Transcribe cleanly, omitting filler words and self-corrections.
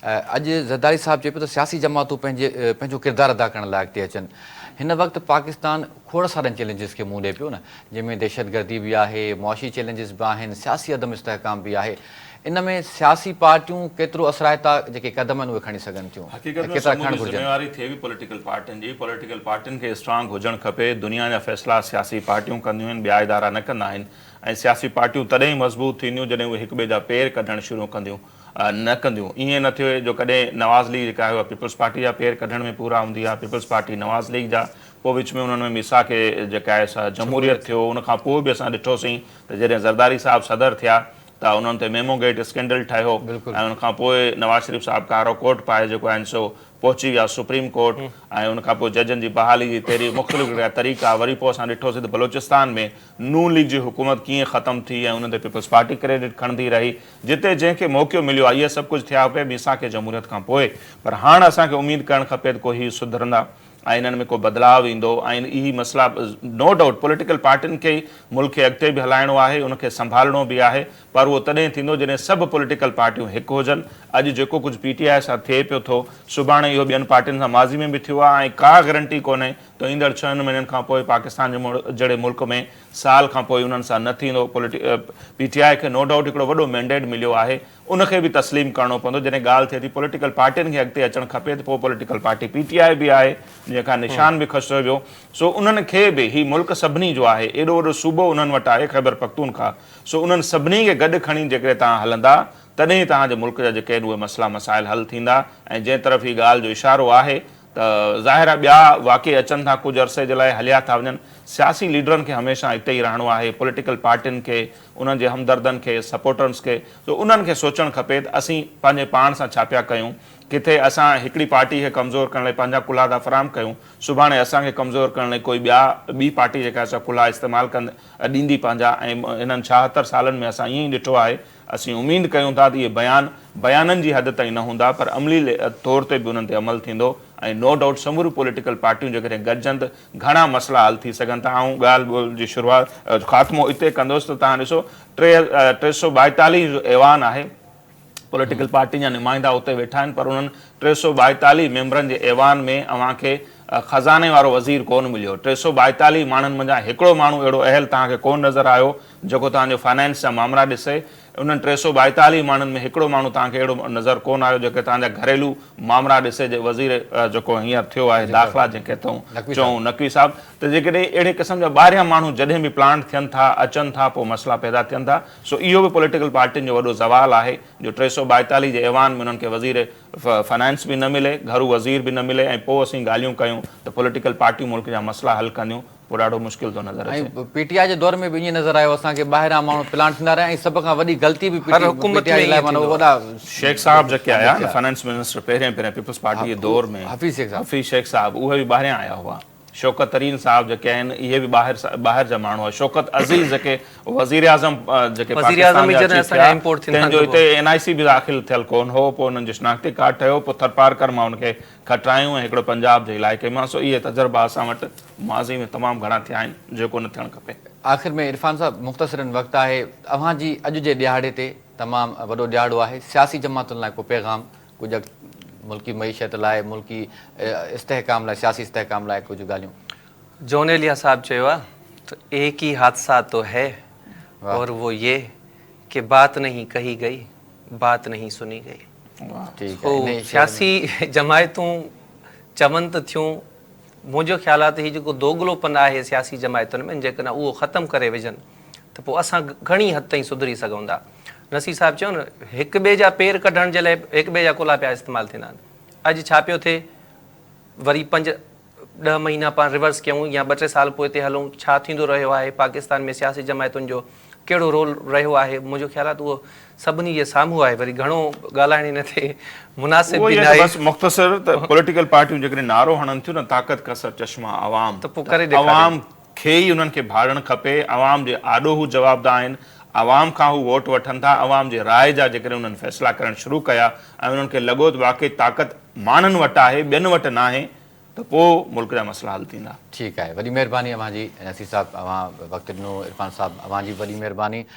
अॼु ज़रदारी साहब चए पियो त सियासी जमातूं पंहिंजो किरदारु अदा करण लाइक़ु थी अचनि। हिन वक़्तु पाकिस्तान खोड़ सारनि चैलेंजिस खे मुंहुं ॾिए पियो न, जंहिंमें दहशतगर्दी बि आहे, मुआशी चैलेंजिस बि आहिनि, सियासी अदम इस्तेहकाम बि आहे। इन में सियासी पार्टियूं केतिरो असराइता जेके क़दम आहिनि उहे खणी सघनि थियूं, हक़ीक़त में केतिरा खणणु समूरी घुरिजनि? ज़िम्मेवारी थिए बि पॉलिटिकल पार्टियुनि खे स्ट्रांग हुजणु खपे। दुनिया जा फ़ैसिला सियासी पार्टियूं कंदियूं आहिनि, ॿिया इदारा न कंदा आहिनि। ऐं सियासी पार्टियूं तॾहिं ई मज़बूत थींदियूं जॾहिं उहे हिक ॿिए जा पेर कढणु शुरू कंदियूं, न कंदियूं। ईअं न थियो जो कॾहिं नवाज़ लीग जेका आहे पीपल्स पार्टी जा पेर कढण में पूरा हूंदी आहे, पीपल्स पार्टी नवाज़ लीग जा, पोइ विच में उन्हनि में मिसा खे जेका आहे जमहूरियत थियो। उनखां पोइ बि असां ॾिठोसीं त जॾहिं ज़रदारी साहब सदर थिया त उन्हनि ते मेमो गेट स्कैंडल ठहियो ऐं उनखां पोइ नवाज़ शरीफ़ साहब कारो कोट पाए जेको आहिनि सो पहुची विया सुप्रीम कोर्ट। ऐं उनखां पोइ जजनि जी बहाली जी तहिड़ी मुख़्तलिफ़ तरीक़ा। वरी पोइ असां ॾिठोसीं त बलोचिस्तान में नून लीग जी हुकूमत कीअं ख़तमु थी ऐं उन ते पीपल्स पार्टी क्रेडिट खणंदी रही। जिते जंहिंखे मौक़ो मिलियो आहे इहे सभु कुझु थिया पिए मिसा खे जमहूरियत खां पोइ। पर हाणे असांखे उमेदु करणु खपे त कोई सुधरंदा ऐं इन्हनि में को बदिलाव ईंदो। ऐं इहे मसइला नो डाउट पॉलिटिकल पार्टियुनि खे मुल्क खे अॻिते बि हलाइणो आहे, उनखे संभालणो बि आहे, पर उहो तॾहिं थींदो जॾहिं सभु पॉलिटिकल पार्टियूं हिकु हुजनि। अॼु जेको कुझु PTI सां थिए पियो थो, सुभाणे इहो ॿियनि पार्टियुनि सां माज़ी में बि थियो आहे। ऐं का गारंटी कोन्हे त ईंदड़ 6 महीननि खां पोइ पाकिस्तान जहिड़े मुल्क में साल खां पोइ उन्हनि सां न थींदो। PTI खे नो डाउट हिकिड़ो वॾो मैंडेट मिलियो आहे, उनखे बि तस्लीम करणो पवंदो। जॾहिं ॻाल्हि थिए थी पॉलिटिकल पार्टियुनि खे अॻिते अचणु खपे त पोइ पॉलिटिकल पार्टी PTI बि आहे जेका निशान बि खसियो वियो। सो उन्हनि खे बि हीउ मुल्क सभिनी जो आहे, एॾो वॾो सूबो उन्हनि वटि आहे ख़ैबर पख्तूनख्वा। सो उन्हनि सभिनी खे गॾु खणी जेकॾहिं तव्हां हलंदा तॾहिं तव्हांजे मुल्क जा जेके आहिनि उहे मसइला मसाइल हल थींदा। ऐं जंहिं तरफ़ हीअ ॻाल्हि जो इशारो आहे त ज़ाहिर आहे ॿिया वाक़ई अचनि था, कुझु अरसे जे लाइ हलिया था वञनि। सियासी लीडरनि खे हमेशह हिते ई रहणो आहे, पॉलिटिकल पार्टियुनि खे, उन्हनि जे हमदर्दनि खे, सपोर्टर्स खे। सो उन्हनि खे सोचणु खपे त असीं पंहिंजे पाण सां छा पिया कयूं। किथे असां हिकिड़ी पार्टी खे कमज़ोर करण लाइ पंहिंजा कुल्हा था फराहम कयूं, सुभाणे असांखे कमज़ोर करण लाइ कोई ॿी पार्टी जेका असां कुल्हा इस्तेमालु ॾींदी पंहिंजा। ऐं इन्हनि 76 सालनि में असां ईअं ई ॾिठो आहे। असीं उमेदु कयूं था त इहे बयाननि जी हद ताईं न हूंदा, पर अमली तौर ते बि उन्हनि ते अमल थींदो। ऐं नो डाउट समूरियूं पॉलिटिकल पार्टियूं जेकॾहिं गॾिजनि त घणा मसइला हल थी सघनि था। ऐं ॻाल्हि जी शुरूआति ख़ात्मो हिते कंदुसि त तव्हां ॾिसो 342 जो ऐवान आहे, पॉलिटिकल पार्टी जा नुमाइंदा उते वेठा आहिनि, पर उन्हनि 342 मेंबरनि जे ऐवान में अव्हांखे ख़ज़ाने वारो वज़ीर कोन मिलियो। 342 माण्हुनि मंझां हिकिड़ो माण्हू अहिड़ो अहल तव्हांखे कोन नज़र आयो जेको तव्हांजो फाइनेंस जा मामला ॾिसे। उन्हनि 342 माण्हुनि में हिकिड़ो माण्हू तव्हांखे अहिड़ो नज़र कोन आयो जेके तव्हांजा घरेलू मामला ॾिसे। वज़ीर जेको हींअर थियो आहे दाख़िला जंहिंखे चऊं नक़वी साहब, त जेकॾहिं अहिड़े क़िस्म जा ॿाहिरियां माण्हू जॾहिं बि प्लांट थियनि था, अचनि था, पोइ मसइला पैदा थियनि था। सो इहो बि पॉलिटिकल पार्टियुनि जो वॾो ज़वाल आहे जो 342 जे ऐवान में उन्हनि खे वज़ीर फाइनेंस बि न मिले, घरू वज़ीर बि न मिले। ऐं पोइ असीं ॻाल्हियूं कयूं त पॉलिटिकल पार्टियूं मुल्क जा मसइला हल कंदियूं, पोइ ॾाढो मुश्किल थो नज़र अचे। PTI जे दौर में बि ईअं नज़र आयो असांखे ॿाहिरां माण्हू प्लांट थींदा रहिया। ऐं सभ खां वॾी ग़लती बि PTI लाइ वॾा शेख साहब जेके आया न फाइनेंस मिनिस्टर पहिरियों पीपल्स पार्टी जे दौर में, हफ़ीज़ शेख साहब, उहे बि ॿाहिरियां आया हुआ। शौकत तरीन साहब जेके आहिनि इहे बि ॿाहिरि जा माण्हू आहे। शौकत अज़ीज़ जेके वज़ीर आज़म जेके तंहिंजो हिते NIC बि दाख़िल थियल कोन हो, पोइ उन्हनि जो शनाख्ती कार्ड ठहियो, पोइ थरपारकर मां हुनखे खटायूं ऐं हिकिड़ो पंजाब जे इलाइक़े मां। सो इहे तजुर्बा असां वटि माज़ी में तमामु घणा थिया आहिनि जेको न थियणु खपे। आख़िर में इरफान साहब मुख़्तसिरनि वक़्तु आहे, अव्हांजी अॼु जे ॾिहाड़े ते तमामु वॾो ॾिहाड़ो आहे। सियासी जमातुनि लाइ को पैगाम, कुझु मुल्की मईशत लाइ, मुल्की इस्तेहकाम लाइ, सियासी इस्तेहकाम लाइ कुझु ॻाल्हियूं? जॉन एलिया साहब चयो आहे तो एक ही हादसा तो है और वो ये कि बात नहीं कही गई, बात नहीं सुनी गई। सियासी जमायतूं चवनि त थियूं, मुंहिंजो ख़्याल आहे त हीउ जेको दोगलोपन आहे सियासी जमायतुनि में, जेकॾहिं उहो ख़तमु करे विझनि त पोइ असां घणी हद ताईं सुधरी सघूं था। नसीर साहब चयो न, हिक ॿिए जा पेर कढण जे लाइ हिक ॿिए जा कुल्हा पिया इस्तेमालु थींदा आहिनि। अॼु छा पियो थिए, वरी 5-10 महीना पाण रिवर्स कयूं या 2-3 साल पोइ ते हलूं, छा थींदो रहियो आहे पाकिस्तान में सियासी जमायतुनि जो कहिड़ो रोल रहियो आहे। मुंहिंजो ख़्याल आहे त उहो सभिनी जे साम्हूं आहे। वरी घणो ॻाल्हाइण ई न थिए, मुनासिब बि न आहे। बस मुख़्तसर त पॉलिटिकल पार्टियूं जेकॾहिं नारो हणनि थियूं न, ताक़त कसर चश्मा आवाम, त पोइ करे आवाम खे ई उन्हनि खे भाड़णु खपे। आवाम जे आॾो हू जवाबदार आहिनि, आवाम खां हू वोट वठनि था। आवाम जे राय जा जेकॾहिं उन्हनि फ़ैसिला करणु शुरू कया ऐं उन्हनि खे लॻो त वाक़ई ताक़त माण्हुनि वटि आहे, ॿियनि वटि न आहे, त पोइ मुल्क जा मसइला हल थींदा। ठीकु आहे, वॾी महिरबानी अव्हांजी नसीर साहब, अव्हां वक़्तु ॾिनो। इरफान साहब, अव्हांजी वॾी महिरबानी।